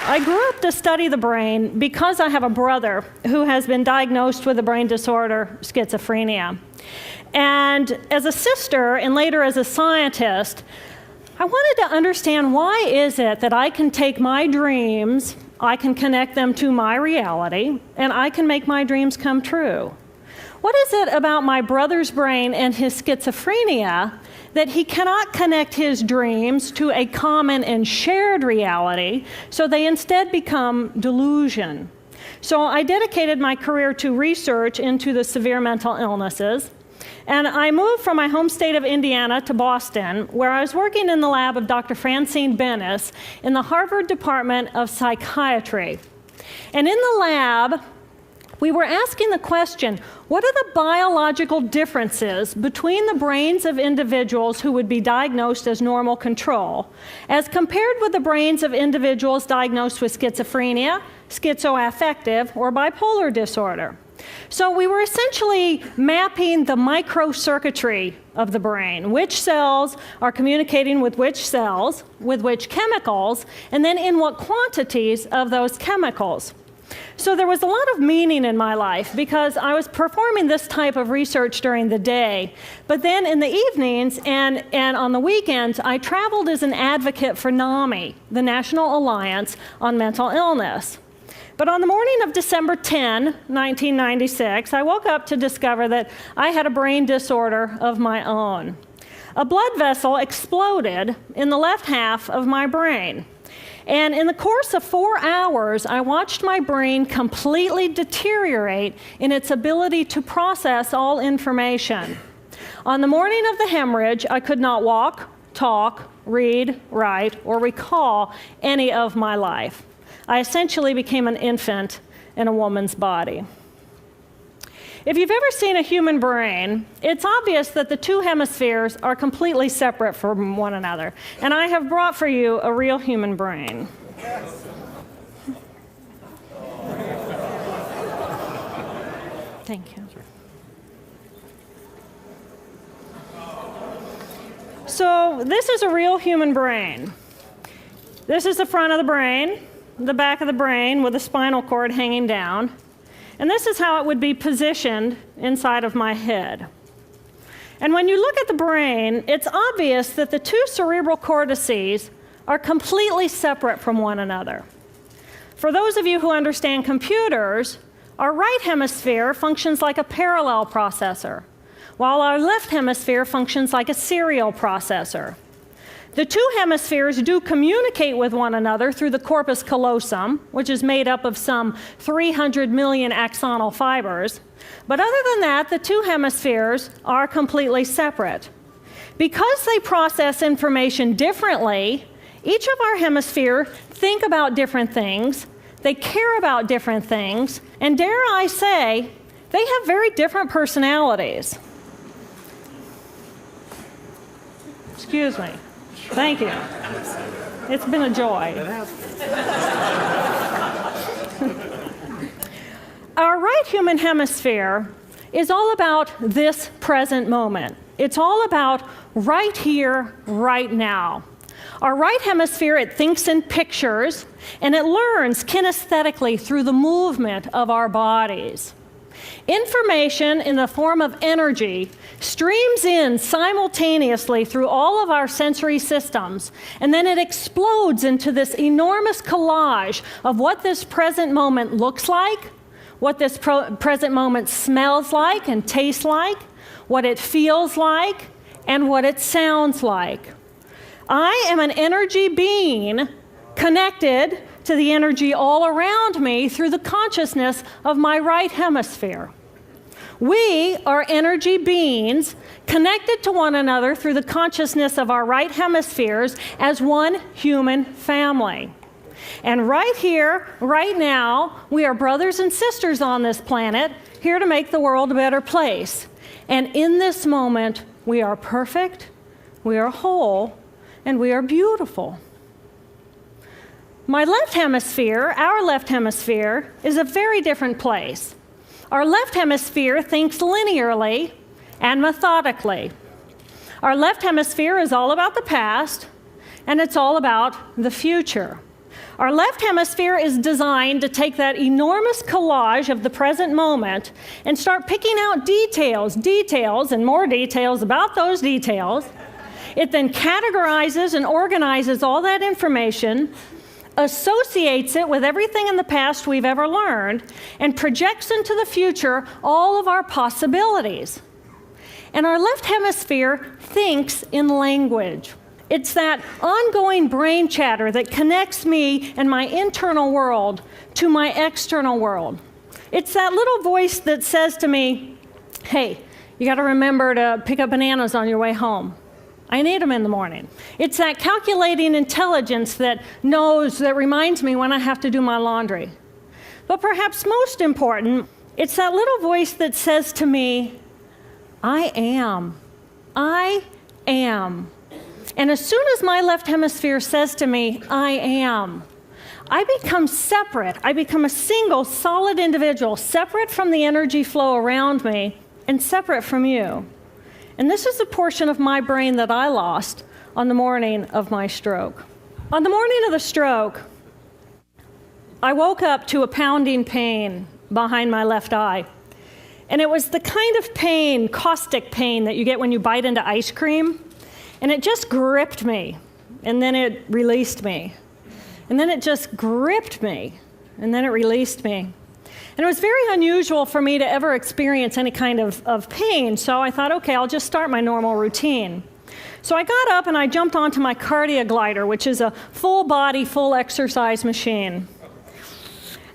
I grew up to study the brain because I have a brother who has been diagnosed with a brain disorder, schizophrenia. And as a sister, and later as a scientist, I wanted to understand, why is it that I can take my dreams, I can connect them to my reality, and I can make my dreams come true? What is it about my brother's brain and his schizophrenia that he cannot connect his dreams to a common and shared reality, so they instead become delusion? So I dedicated my career to research into the severe mental illnesses, and I moved from my home state of Indiana to Boston, where I was working in the lab of Dr. Francine Bennis in the Harvard Department of Psychiatry. And in the lab, we were asking the question, what are the biological differences between the brains of individuals who would be diagnosed as normal control, as compared with the brains of individuals diagnosed with schizophrenia, schizoaffective, or bipolar disorder? So we were essentially mapping the microcircuitry of the brain, which cells are communicating with which cells, with which chemicals, and then in what quantities of those chemicals. So there was a lot of meaning in my life because I was performing this type of research during the day. But then in the evenings and on the weekends, I traveled as an advocate for NAMI, the National Alliance on Mental Illness. But on the morning of December 10, 1996, I woke up to discover that I had a brain disorder of my own. A blood vessel exploded in the left half of my brain. And in the course of 4 hours, I watched my brain completely deteriorate in its ability to process all information. On the morning of the hemorrhage, I could not walk, talk, read, write, or recall any of my life. I essentially became an infant in a woman's body. If you've ever seen a human brain, it's obvious that the two hemispheres are completely separate from one another. And I have brought for you a real human brain. Thank you. So this is a real human brain. This is the front of the brain, the back of the brain with the spinal cord hanging down. And this is how it would be positioned inside of my head. And when you look at the brain, it's obvious that the two cerebral cortices are completely separate from one another. For those of you who understand computers, our right hemisphere functions like a parallel processor, while our left hemisphere functions like a serial processor. The two hemispheres do communicate with one another through the corpus callosum, which is made up of some 300 million axonal fibers. But other than that, the two hemispheres are completely separate. Because they process information differently, each of our hemispheres think about different things, they care about different things, and dare I say, they have very different personalities. Excuse me. Thank you. It's been a joy. Our right human hemisphere is all about this present moment. It's all about right here, right now. Our right hemisphere, it thinks in pictures, and it learns kinesthetically through the movement of our bodies. Information in the form of energy streams in simultaneously through all of our sensory systems, and then it explodes into this enormous collage of what this present moment looks like, what this present moment smells like and tastes like, what it feels like, and what it sounds like. I am an energy being connected to the energy all around me through the consciousness of my right hemisphere. We are energy beings connected to one another through the consciousness of our right hemispheres as one human family. And right here, right now, we are brothers and sisters on this planet, here to make the world a better place. And in this moment, we are perfect, we are whole, and we are beautiful. my left hemisphere, our left hemisphere, is a very different place. Our left hemisphere thinks linearly and methodically. Our left hemisphere is all about the past, and it's all about the future. Our left hemisphere is designed to take that enormous collage of the present moment and start picking out details, and more details about those details. It then categorizes and organizes all that information, associates it with everything in the past we've ever learned, and projects into the future all of our possibilities. And our left hemisphere thinks in language. It's that ongoing brain chatter that connects me and my internal world to my external world. It's that little voice that says to me, hey, you got to remember to pick up bananas on your way home. I need them in the morning. It's that calculating intelligence that reminds me when I have to do my laundry. But perhaps most important, it's that little voice that says to me, I am. I am. And as soon as my left hemisphere says to me, I am, I become separate. I become a single, solid individual, separate from the energy flow around me and separate from you. And this is the portion of my brain that I lost on the morning of my stroke. On the morning of the stroke, I woke up to a pounding pain behind my left eye. And it was the kind of pain, caustic pain, that you get when you bite into ice cream. And it just gripped me, and then it released me. And then it just gripped me, and then it released me. And it was very unusual for me to ever experience any kind of pain, so I thought, okay, I'll just start my normal routine. So I got up and I jumped onto my cardio glider, which is a full body, full exercise machine.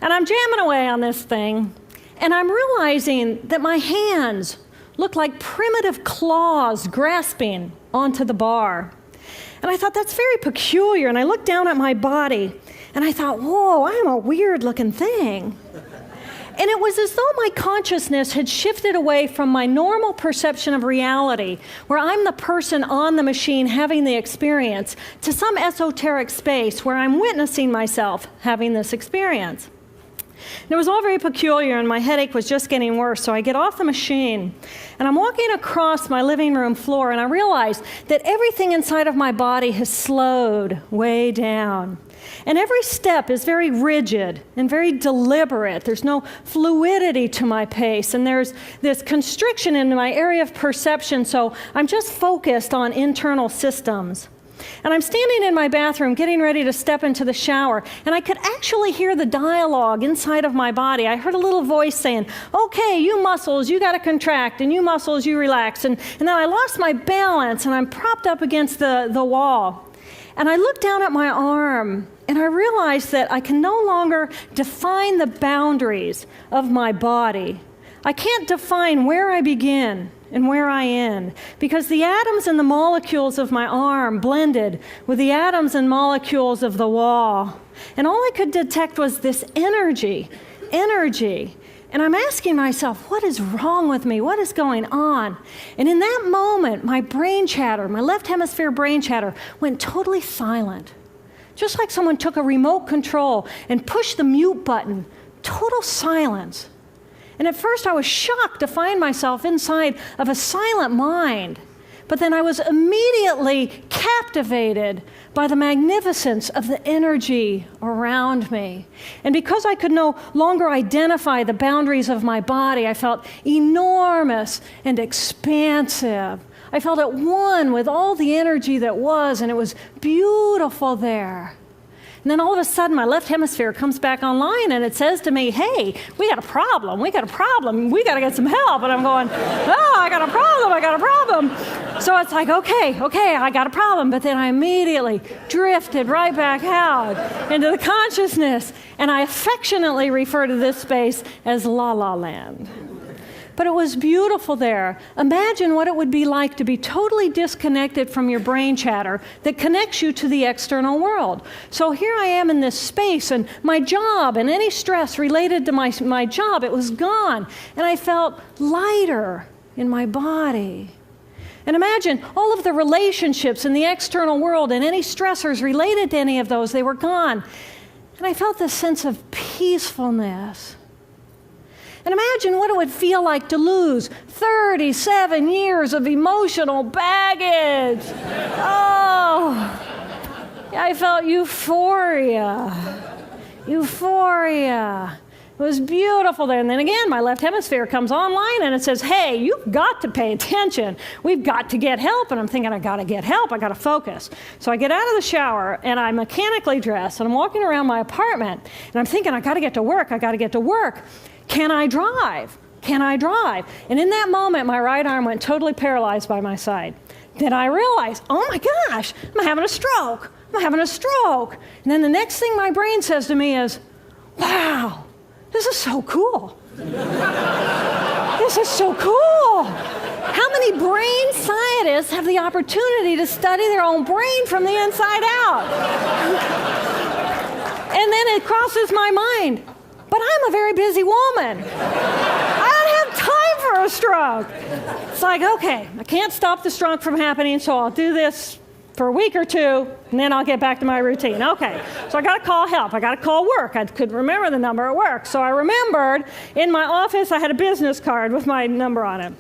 And I'm jamming away on this thing, and I'm realizing that my hands look like primitive claws grasping onto the bar. And I thought, that's very peculiar. And I looked down at my body, and I thought, whoa, I am a weird-looking thing. And it was as though my consciousness had shifted away from my normal perception of reality, where I'm the person on the machine having the experience, to some esoteric space where I'm witnessing myself having this experience. And it was all very peculiar, and my headache was just getting worse, so I get off the machine, and I'm walking across my living room floor, and I realize that everything inside of my body has slowed way down. And every step is very rigid and very deliberate. There's no fluidity to my pace, and there's this constriction in my area of perception, so I'm just focused on internal systems. And I'm standing in my bathroom getting ready to step into the shower, and I could actually hear the dialogue inside of my body. I heard a little voice saying, okay, you muscles, you got to contract, and you muscles, you relax. And then I lost my balance, and I'm propped up against the wall. And I looked down at my arm, and I realized that I can no longer define the boundaries of my body. I can't define where I begin and where I end, because the atoms and the molecules of my arm blended with the atoms and molecules of the wall. And all I could detect was this energy. And I'm asking myself, what is wrong with me? What is going on? And in that moment, my brain chatter, my left hemisphere brain chatter, went totally silent. Just like someone took a remote control and pushed the mute button. Total silence. And at first I was shocked to find myself inside of a silent mind. But then I was immediately captivated by the magnificence of the energy around me. And because I could no longer identify the boundaries of my body, I felt enormous and expansive. I felt at one with all the energy that was, and it was beautiful there. And then all of a sudden, my left hemisphere comes back online, and it says to me, hey, we got a problem, we got to get some help. And I'm going, oh, I got a problem. So it's like, okay, I got a problem. But then I immediately drifted right back out into the consciousness, and I affectionately refer to this space as La La Land. But it was beautiful there. Imagine what it would be like to be totally disconnected from your brain chatter that connects you to the external world. So here I am in this space, and my job and any stress related to my job, it was gone. And I felt lighter in my body. And imagine all of the relationships in the external world and any stressors related to any of those, they were gone. And I felt this sense of peacefulness. And imagine what it would feel like to lose 37 years of emotional baggage. Oh, I felt euphoria. Euphoria. It was beautiful there. And then again, my left hemisphere comes online and it says, hey, you've got to pay attention. We've got to get help. And I'm thinking, I got to get help. I got to focus. So I get out of the shower and I'm mechanically dressed and I'm walking around my apartment and I'm thinking, I got to get to work. I got to get to work. Can I drive? Can I drive? And in that moment, my right arm went totally paralyzed by my side. Then I realized, oh my gosh, I'm having a stroke. I'm having a stroke. And then the next thing my brain says to me is, wow, this is so cool. This is so cool. How many brain scientists have the opportunity to study their own brain from the inside out? And then it crosses my mind, but I'm a very busy woman. I don't have time for a stroke. It's like, okay, I can't stop the stroke from happening, so I'll do this for a week or two, and then I'll get back to my routine. Okay, so I got to call help. I got to call work. I couldn't remember the number at work. So I remembered in my office I had a business card with my number on it.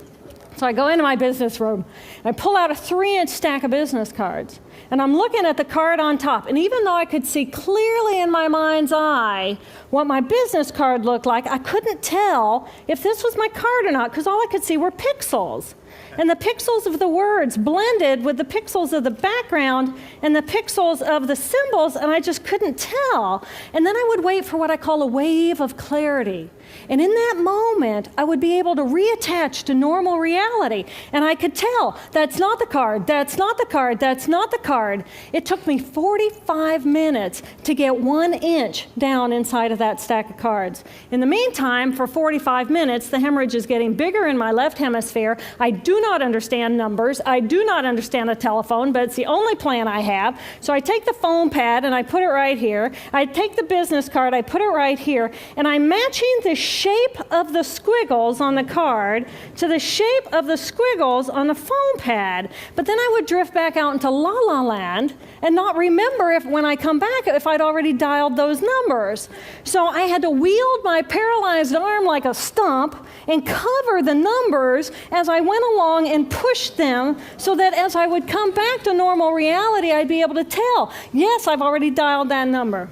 So I go into my business room, and I pull out a 3-inch stack of business cards. And I'm looking at the card on top. And even though I could see clearly in my mind's eye what my business card looked like, I couldn't tell if this was my card or not, because all I could see were pixels. And the pixels of the words blended with the pixels of the background and the pixels of the symbols, and I just couldn't tell. And then I would wait for what I call a wave of clarity. And in that moment, I would be able to reattach to normal reality. And I could tell, that's not the card, that's not the card, that's not the card. It took me 45 minutes to get 1 inch down inside of that stack of cards. In the meantime, for 45 minutes, the hemorrhage is getting bigger in my left hemisphere. I do not understand numbers. I do not understand a telephone, but it's the only plan I have. So I take the phone pad and I put it right here. I take the business card, I put it right here, and I'm matching the shape of the squiggles on the card to the shape of the squiggles on the phone pad. But then I would drift back out into la la land and not remember if when I come back if I'd already dialed those numbers. So I had to wield my paralyzed arm like a stump and cover the numbers as I went along and push them so that as I would come back to normal reality, I'd be able to tell, yes, I've already dialed that number.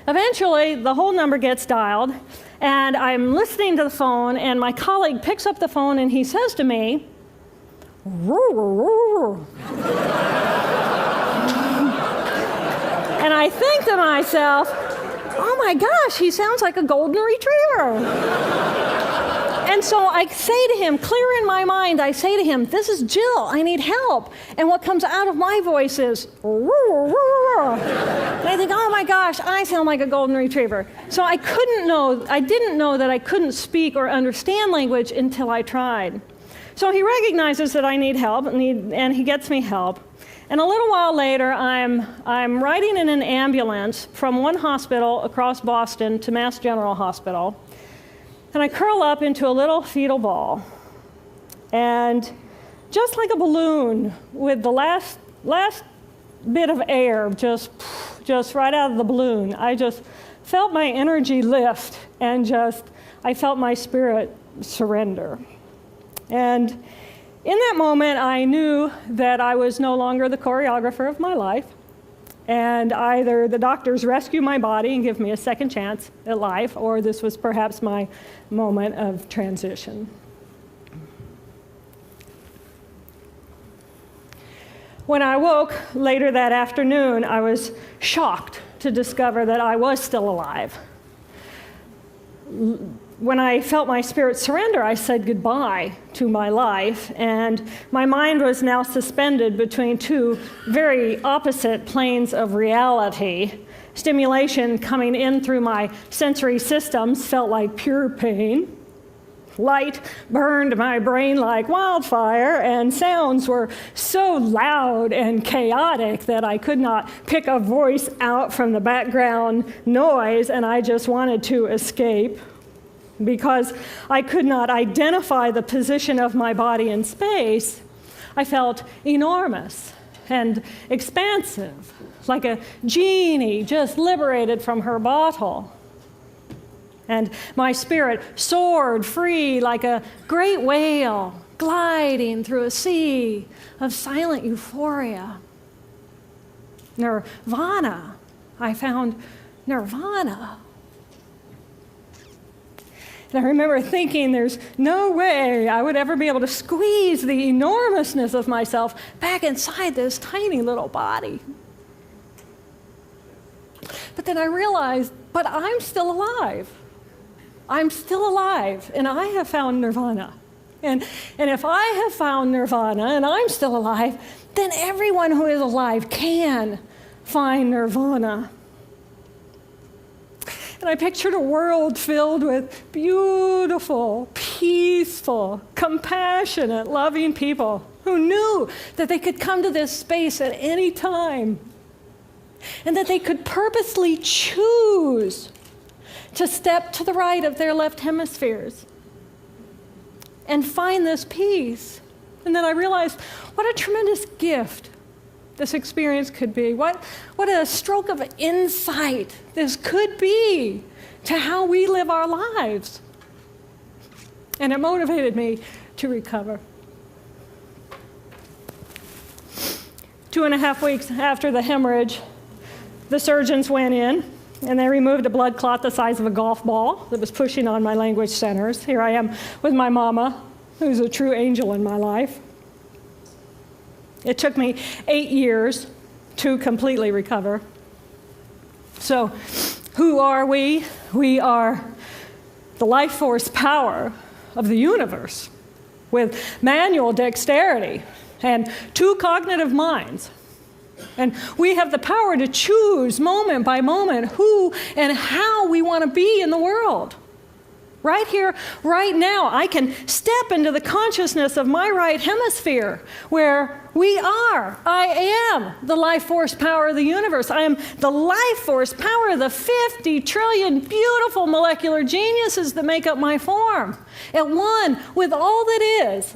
Eventually, the whole number gets dialed, and I'm listening to the phone, and my colleague picks up the phone, and he says to me, and I think to myself, oh my gosh, he sounds like a golden retriever. And so I say to him, clear in my mind, I say to him, this is Jill, I need help. And what comes out of my voice is, and I think, oh my gosh, I sound like a golden retriever. So I didn't know that I couldn't speak or understand language until I tried. So he recognizes that I need help, and he gets me help. And a little while later, I'm riding in an ambulance from one hospital across Boston to Mass General Hospital. And I curl up into a little fetal ball. And just like a balloon with the last bit of air just right out of the balloon, I just felt my energy lift and I felt my spirit surrender. And in that moment, I knew that I was no longer the choreographer of my life. And either the doctors rescue my body and give me a second chance at life, or this was perhaps my moment of transition. When I woke later that afternoon, I was shocked to discover that I was still alive. When I felt my spirit surrender, I said goodbye to my life, and my mind was now suspended between two very opposite planes of reality. Stimulation coming in through my sensory systems felt like pure pain. Light burned my brain like wildfire, and sounds were so loud and chaotic that I could not pick a voice out from the background noise, and I just wanted to escape. Because I could not identify the position of my body in space, I felt enormous and expansive, like a genie just liberated from her bottle. And my spirit soared free like a great whale gliding through a sea of silent euphoria. Nirvana. I found nirvana. And I remember thinking there's no way I would ever be able to squeeze the enormousness of myself back inside this tiny little body. But then I realized, but I'm still alive. I'm still alive, and I have found nirvana. And if I have found nirvana and I'm still alive, then everyone who is alive can find nirvana. And I pictured a world filled with beautiful, peaceful, compassionate, loving people who knew that they could come to this space at any time and that they could purposely choose to step to the right of their left hemispheres and find this peace. And then I realized what a tremendous gift this experience could be. What a stroke of insight this could be to how we live our lives. And it motivated me to recover. 2.5 weeks after the hemorrhage, the surgeons went in and they removed a blood clot the size of a golf ball that was pushing on my language centers. Here I am with my mama, who's a true angel in my life. It took me 8 years to completely recover. So, who are we? We are the life force power of the universe with manual dexterity and 2 cognitive minds. And we have the power to choose moment by moment who and how we want to be in the world. Right here, right now, I can step into the consciousness of my right hemisphere where we are. I am the life force power of the universe. I am the life force power of the 50 trillion beautiful molecular geniuses that make up my form, at one with all that is.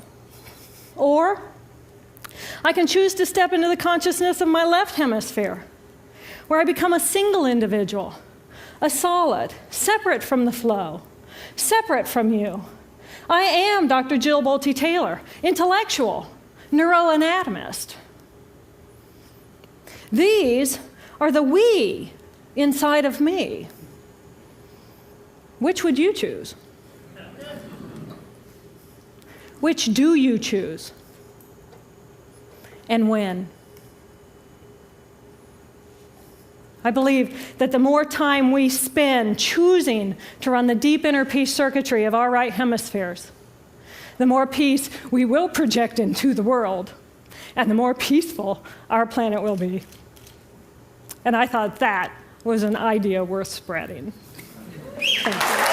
Or I can choose to step into the consciousness of my left hemisphere, where I become a single individual, a solid, separate from the flow, separate from you. I am Dr. Jill Bolte Taylor, intellectual, neuroanatomist. These are the we inside of me. Which would you choose? Which do you choose? And when? I believe that the more time we spend choosing to run the deep inner peace circuitry of our right hemispheres, the more peace we will project into the world, and the more peaceful our planet will be. And I thought that was an idea worth spreading. Thank you.